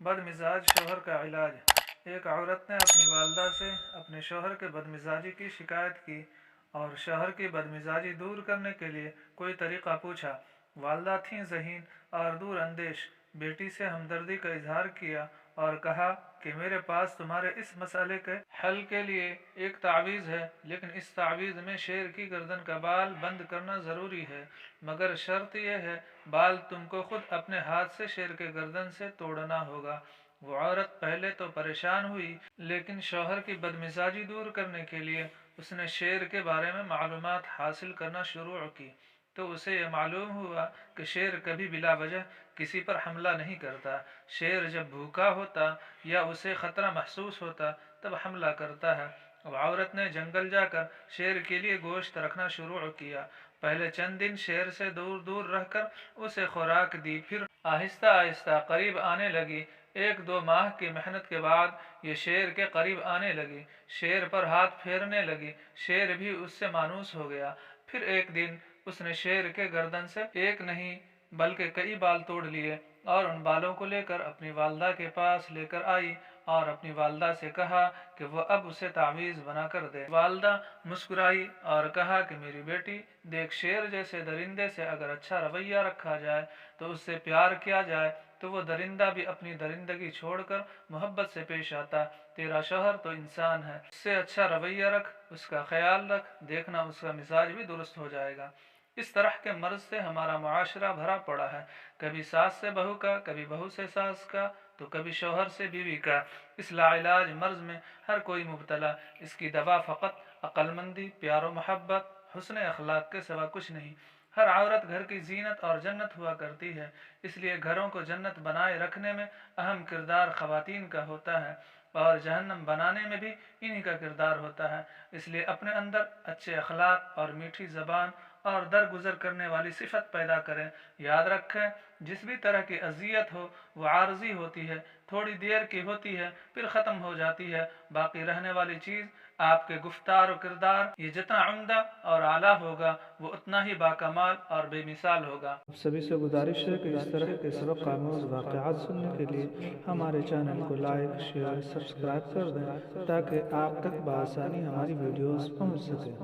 बदमिजाज शौहर का इलाज। एक औरत ने अपनी वालदा से अपने शौहर के बदमिजाजी की शिकायत की और शौहर की बदमिजाजी दूर करने के लिए कोई तरीक़ा पूछा। वालदा थीं ज़हीन और दूर अंदेश। बेटी से हमदर्दी का इजहार किया और कहा कि मेरे पास तुम्हारे इस मसले के हल के लिए एक तावीज़ है, लेकिन इस तावीज़ में शेर की गर्दन का बाल बंद करना ज़रूरी है, मगर शर्त यह है बाल तुमको खुद अपने हाथ से शेर के गर्दन से तोड़ना होगा। वो औरत पहले तो परेशान हुई, लेकिन शौहर की बदमिजाजी दूर करने के लिए उसने शेर के बारे में मालूमात हासिल करना शुरू की। तो उसे यह मालूम हुआ कि शेर कभी बिला वजह किसी पर हमला नहीं करता। शेर जब भूखा होता या उसे ख़तरा महसूस होता तब हमला करता है। अब औरत ने जंगल जाकर शेर के लिए गोश्त रखना शुरू किया। पहले चंद दिन शेर से दूर दूर रहकर उसे खुराक दी, फिर आहिस्ता आहिस्ता करीब आने लगी। एक दो माह की मेहनत के बाद ये शेर के करीब आने लगी, शेर पर हाथ फेरने लगी। शेर भी उससे मानूस हो गया। फिर एक दिन उसने शेर के गर्दन से एक नहीं बल्कि कई बाल तोड़ लिए और उन बालों को लेकर अपनी वालदा के पास लेकर आई और अपनी वालदा से कहा कि वह अब उसे तावीज़ बना कर दे। वालदा मुस्कुराई और कहा कि मेरी बेटी देख, शेर जैसे दरिंदे से अगर अच्छा रवैया रखा जाए तो उससे प्यार किया जाए तो वो दरिंदा भी अपनी दरिंदगी छोड़कर मोहब्बत से पेश आता। तेरा शौहर तो इंसान है, उससे अच्छा रवैया रख, उसका ख्याल रख, देखना उसका मिजाज भी दुरुस्त हो जाएगा। इस तरह के मर्ज से हमारा मुआशरा भरा पड़ा है, कभी सास से बहू का, कभी बहू से सास का, तो कभी शौहर से बीवी का। इस लाइलाज मर्ज में हर कोई मुब्तला। इसकी दवा फ़कत अक्लमंदी, प्यार व मोहब्बत, हुस्न अखलाक के सिवा कुछ नहीं। हर औरत घर की जीनत और जन्नत हुआ करती है, इसलिए घरों को जन्नत बनाए रखने में अहम किरदार ख़वातीन का होता है और जहन्नम बनाने में भी इन्हीं का किरदार होता है। इसलिए अपने अंदर अच्छे अखलाक और मीठी ज़बान और दरगुजर करने वाली सिफत पैदा करें। याद रखें, जिस भी तरह की अजियत हो वो आर्जी होती है, थोड़ी देर की होती है, फिर ख़त्म हो जाती है। बाकी रहने वाली चीज़ आपके गुफ्तार और किरदार, ये जितना उम्दा और आला होगा वो उतना ही बाकमाल और बेमिसाल होगा। आप सभी से गुजारिश है कि इस तरह के सबक आमूज़ वाक़यात सुनने के लिए हमारे चैनल को लाइक, शेयर, सब्सक्राइब कर दें ताकि आप तक बआसानी हमारी वीडियोस पहुंच सकें।